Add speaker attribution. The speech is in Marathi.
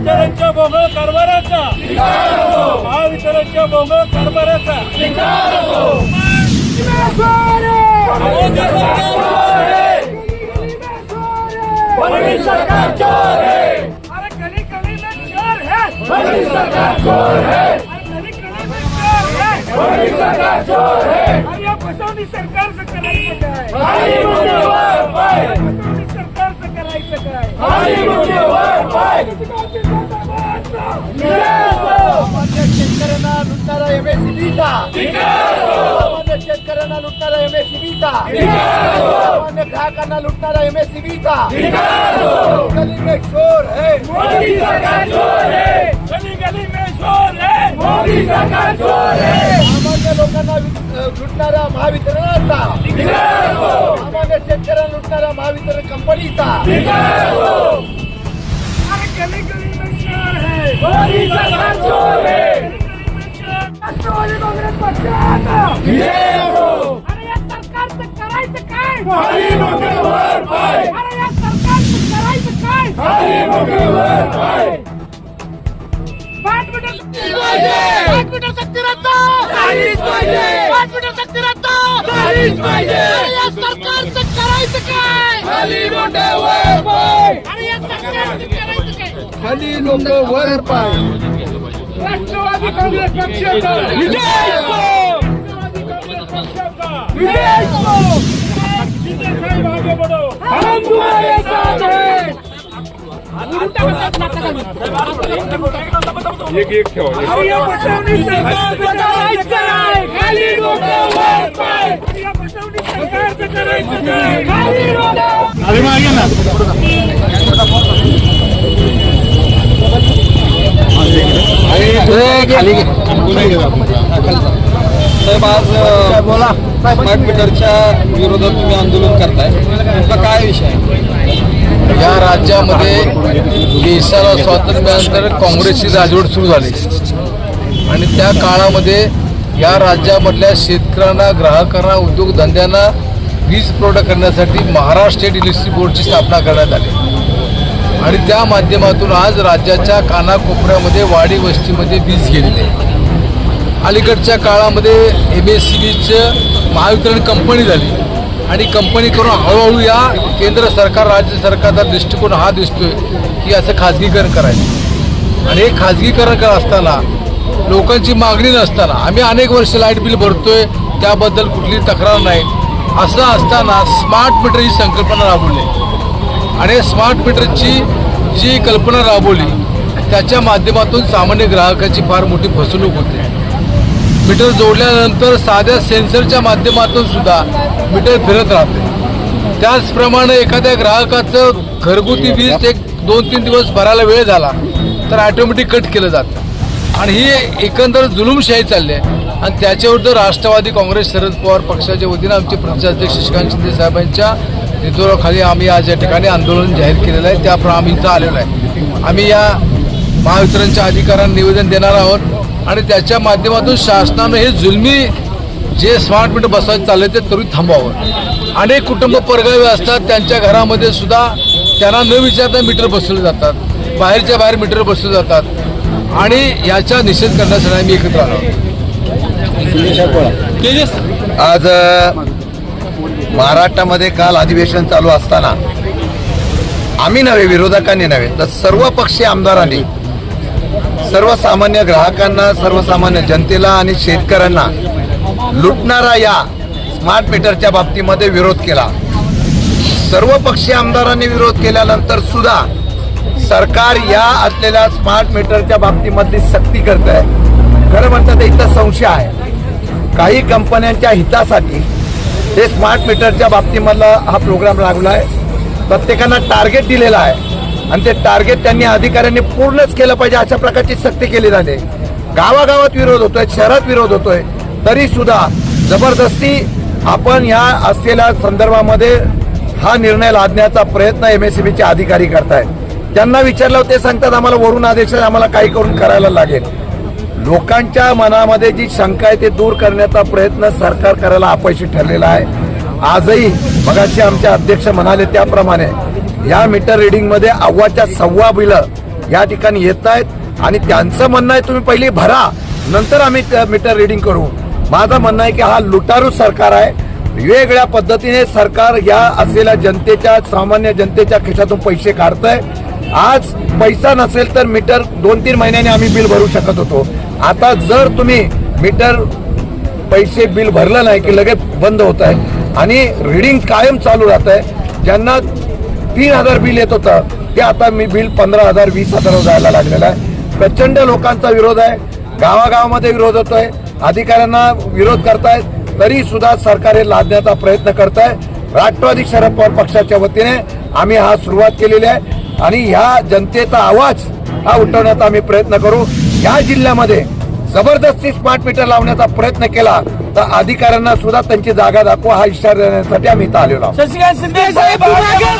Speaker 1: महावितरणच्या भोंगळ कारभाराचा महावितरणच्या भोंगळ कारभाराचा सरकार चोर है, अरे गली गली में चोर है, सरकार चोर है, गली गली में चोर है, सरकार चोर है, अरे या फसवणी सरकार से करायचं काय, फसवणी सरकार से करायचं काय, शेतकऱ्यांना लुटणारा MSEBचा, शेतकऱ्यांना लुटणारा MSEBचा, ग्राहकांना लुटणारा MSEBचा, गली में चोर है, मोदी सरकार चोर है, गली गली में चोर है, मोदी सरकार चोर है, सामान्य लोकांना लुटणारा महावितरणाचा, सामान्य शेतकऱ्यांना लुटणारा महावितरण कंपनीचा, अरे गली गली में चोर है, मोदी सरकार चोर है, राष्ट्रवादी काँग्रेस पक्षाचा, अरे या सरकारचं करायचं काय, अरे या सरकारचं करायचं काय, 5 मीटर शक्ती रद्द, 5 मीटर शक्ती रद्द, अरे या सरकारचं करायचं काय, अरे या सरकारचं करायचं काय, खाली लोक वर पाय, राष्ट्रवादी काँग्रेस पक्षाचा विजय असो, विजय असो, शिंदे साहेब आगे बढ़ो, हम तुम्हारे साथ हैं, एक ठेवा, या फसवणी सरकारचं करायचं नाही, खाली लोक वर पाय, या फसवणी सरकारचं करायचं नाही, खाली लोक, अरे मागे ना
Speaker 2: साहेब, आज स्मार्ट मीटरच्या विरोधात तुम्ही आंदोलन करताय, तुमचा काय विषय आहे?
Speaker 3: या राज्यामध्ये देशाला स्वातंत्र्यानंतर काँग्रेसची राजवट सुरू झाली आणि त्या काळामध्ये या राज्यामधल्या शेतकऱ्यांना, ग्राहकांना, उद्योगधंद्यांना वीज पुरवठा करण्यासाठी महाराष्ट्र स्टेट इलेक्ट्रिसिटी बोर्डची स्थापना करण्यात आली आणि त्या माध्यमातून आज राज्याच्या कानाकोपऱ्यामध्ये वाडी वस्तीमध्ये वीज गेलेली आहे. अलीकडच्या काळामध्ये MSEBचं महावितरण कंपनी झाली आणि कंपनी करून हळूहळू या केंद्र सरकार, राज्य सरकारचा दृष्टिकोन हा दिसतोय की असं खाजगीकरण करायचं आणि हे खाजगीकरण करत असताना लोकांची मागणी नसताना आम्ही अनेक वर्ष लाईट बिल भरतोय, त्याबद्दल कुठली तक्रार नाही. असं असताना स्मार्ट मीटर ही संकल्पना राबवली आणि स्मार्ट मीटरची जी कल्पना राबवली त्याच्या माध्यमातून सामान्य ग्राहकाची फार मोठी फसवणूक होते. मीटर जोडल्यानंतर साध्या सेन्सरच्या माध्यमातून सुद्धा मीटर फिरत राहते. त्याचप्रमाणे एखाद्या ग्राहकाचं घरगुती वीज 1-2-3 दिवस भरायला वेळ झाला तर ऑटोमॅटिक कट केलं जातं आणि ही एकंदर जुलूमशाही चालली आहे आणि त्याच्याविरुद्ध राष्ट्रवादी काँग्रेस शरद पवार पक्षाच्या वतीनं आमचे प्रदेशाध्यक्ष श्रीकांत शिंदे साहेबांच्या नेतृत्वाखाली आम्ही आज या ठिकाणी आंदोलन जाहीर केलेलं आहे. त्याप्रमाणे आम्ही इथं आलेलो आहे. आम्ही या महावितरणच्या अधिकाऱ्यांना निवेदन देणार आहोत आणि त्याच्या माध्यमातून शासनानं हे जुलमी जे स्मार्ट मीटर बसवायचं चाललं ते त्वरित थांबवावं. अनेक कुटुंब परगावी असतात, त्यांच्या घरामध्ये सुद्धा त्यांना न विचारता मीटर बसवले जातात, बाहेरच्या बाहेर मीटर बसवले जातात आणि याचा निषेध करण्यासाठी आम्ही एकत्र आलो.
Speaker 2: आज महाराष्ट्रामध्ये काल अधिवेशन चालू असताना आम्ही नव्हे, विरोधकांनी नव्हे तर सर्व पक्षीय आमदारांनी सर्वसामान्य ग्राहकांना, सर्वसामान्य जनतेला आणि शेतकऱ्यांना लुटणारा या स्मार्ट मीटरच्या बाबतीमध्ये विरोध केला. सर्व पक्षीय आमदारांनी विरोध केल्यानंतर सुद्धा सरकार या असलेल्या स्मार्ट मीटरच्या बाबतीमध्ये सक्ती करत आहे. खरं म्हणतात इथं संशय आहे. काही कंपन्यांच्या हितासाठी हे स्मार्ट मीटरच्या बाबतीमधला हा प्रोग्राम लागला आहे. प्रत्येकांना टार्गेट दिलेला आहे आणि ते टार्गेट त्यांनी अधिकाऱ्यांनी पूर्णच केलं पाहिजे अशा प्रकारची सक्ती केली जाते. गावागावात विरोध होतोय, शहरात विरोध होतोय, तरी सुद्धा जबरदस्ती आपण ह्या असलेल्या संदर्भामध्ये हा निर्णय लादण्याचा प्रयत्न MSEBचे अधिकारी करतायत. त्यांना विचारलं ते सांगतात आम्हाला वरून आदेश आहे, आम्हाला काही करून करायला लागेल. लोकांच्या मनामध्ये जी शंका आहे ते दूर करण्याचा प्रयत्न सरकार करायला अपयशी ठरलेला आहे. आजही मगाशी आमचे अध्यक्ष म्हणाले त्याप्रमाणे या मीटर रिडिंगमध्ये 1.25 बिलं या ठिकाणी येत आहेत आणि त्यांचं म्हणणं आहे तुम्ही पहिली भरा, नंतर आम्ही मीटर रिडिंग करू. माझं म्हणणं आहे की हा लुटारू सरकार आहे. वेगवेगळ्या पद्धतीने सरकार या असलेल्या जनतेच्या, सामान्य जनतेच्या खिशातून पैसे काढतंय. आज पैसा नसेल तर मीटर 2-3 महिन्यांनी आम्ही बिल भरू शकत होतो. आता जर तुम्ही मीटर पैसे बिल भरलं नाही की लगेच बंद होत आहे आणि रिडिंग कायम चालू राहत आहे. ज्यांना 3,000 बिल येत होतं ते आता मी बिल 15,000 20,000 जायला लागलेलं आहे. प्रचंड लोकांचा विरोध आहे. गावागावामध्ये विरोध होतोय. अधिकाऱ्यांना विरोध करतायत, तरी सुद्धा सरकार हे लादण्याचा प्रयत्न करत आहे. राष्ट्रवादी शरद पवार पक्षाच्या वतीने आम्ही हा सुरुवात केलेली आहे आणि ह्या जनतेचा आवाज हा उठवण्याचा आम्ही प्रयत्न करू. या जिल्ह्यामध्ये जबरदस्ती स्मार्ट मीटर लावण्याचा प्रयत्न केला तर अधिकाऱ्यांना सुद्धा त्यांची जागा दाखवा हा इशारा देण्यासाठी आम्ही इथं आलेलो आहोत.
Speaker 1: शशिकांत शिंदे साहेब